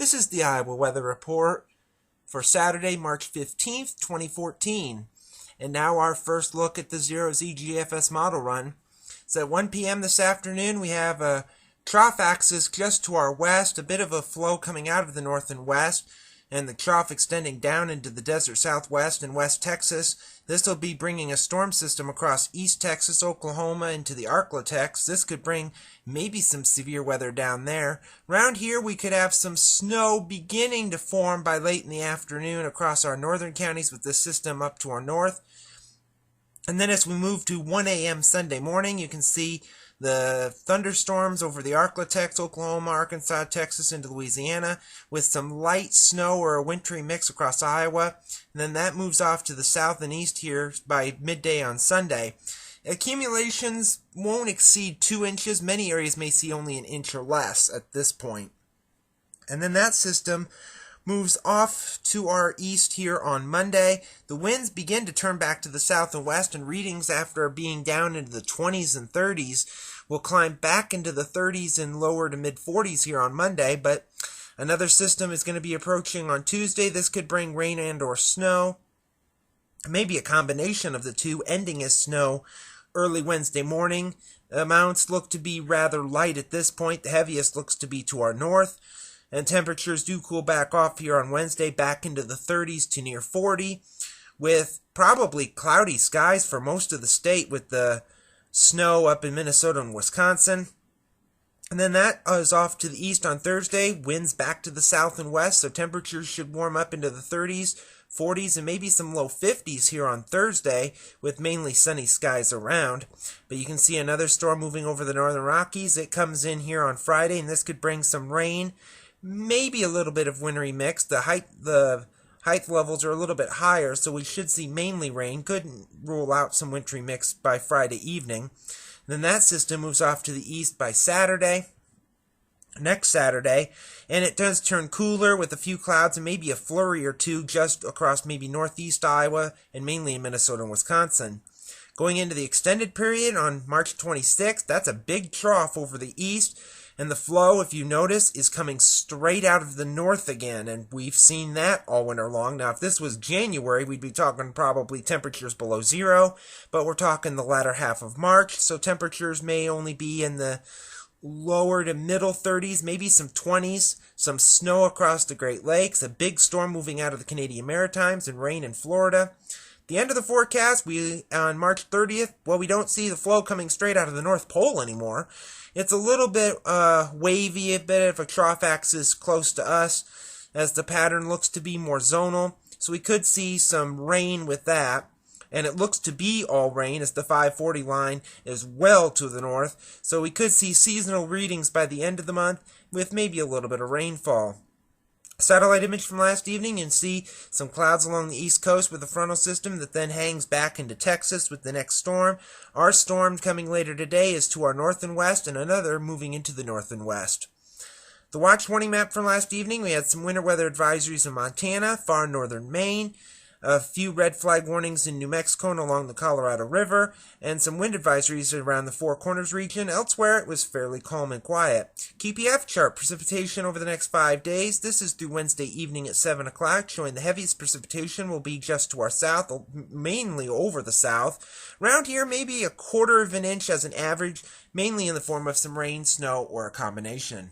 This is the Iowa Weather Report for Saturday, March 15th, 2014. And now our first look at the Zero-Z GFS model run. So at 1 p.m. this afternoon, we have a trough axis just to our west, a bit of a flow coming out of the north and west, and the trough extending down into the desert southwest and west Texas. This will be bringing a storm system across East Texas, Oklahoma, into the Arklatex. This could bring maybe some severe weather down there. Around here, we could have some snow beginning to form by late in the afternoon across our northern counties with this system up to our north. And then as we move to 1 a.m. Sunday morning, you can see the thunderstorms over the Arklatex, Oklahoma, Arkansas, Texas, into Louisiana, with some light snow or a wintry mix across Iowa. And then that moves off to the south and east here by midday on Sunday. Accumulations won't exceed 2 inches. Many areas may see only an inch or less at this point. And then that system moves off to our east here on Monday. The winds begin to turn back to the south and west, and readings after being down into the 20s and 30s will climb back into the 30s and lower to mid-40s here on Monday. But another system is going to be approaching on Tuesday. This could bring rain and or snow, maybe a combination of the two, ending as snow early Wednesday morning. Amounts look to be rather light at this point. The heaviest looks to be to our north. And temperatures do cool back off here on Wednesday, back into the 30s to near 40, with probably cloudy skies for most of the state with the snow up in Minnesota and Wisconsin. And then that is off to the east on Thursday, winds back to the south and west, so temperatures should warm up into the 30s, 40s, and maybe some low 50s here on Thursday, with mainly sunny skies around. But you can see another storm moving over the northern Rockies. It comes in here on Friday, and this could bring some rain, maybe a little bit of wintry mix. The height levels are a little bit higher, so we should see mainly rain. Couldn't rule out some wintry mix by Friday evening. Then that system moves off to the east by next Saturday, and it does turn cooler with a few clouds and maybe a flurry or two just across maybe northeast Iowa and mainly in Minnesota and Wisconsin. Going into the extended period on March 26th, that's a big trough over the east. And the flow, if you notice, is coming straight out of the north again, and we've seen that all winter long. Now, if this was January, we'd be talking probably temperatures below zero, but we're talking the latter half of March, so temperatures may only be in the lower to middle 30s, maybe some 20s, some snow across the Great Lakes, a big storm moving out of the Canadian Maritimes, and rain in Florida. The end of the forecast, on March 30th, well, we don't see the flow coming straight out of the North Pole anymore. It's a little bit wavy, a bit of a trough axis close to us, as the pattern looks to be more zonal. So we could see some rain with that, and it looks to be all rain as the 540 line is well to the north. So we could see seasonal readings by the end of the month with maybe a little bit of rainfall. Satellite image from last evening, you can see some clouds along the east coast with a frontal system that then hangs back into Texas with the next storm. Our storm coming later today is to our north and west, and another moving into the north and west. The watch warning map from last evening, we had some winter weather advisories in Montana, far northern Maine, a few red flag warnings in New Mexico and along the Colorado River, and some wind advisories around the Four Corners region. Elsewhere, it was fairly calm and quiet. KPF chart precipitation over the next 5 days. This is through Wednesday evening at 7 o'clock, showing the heaviest precipitation will be just to our south, mainly over the south. Around here, maybe a quarter of an inch as an average, mainly in the form of some rain, snow, or a combination.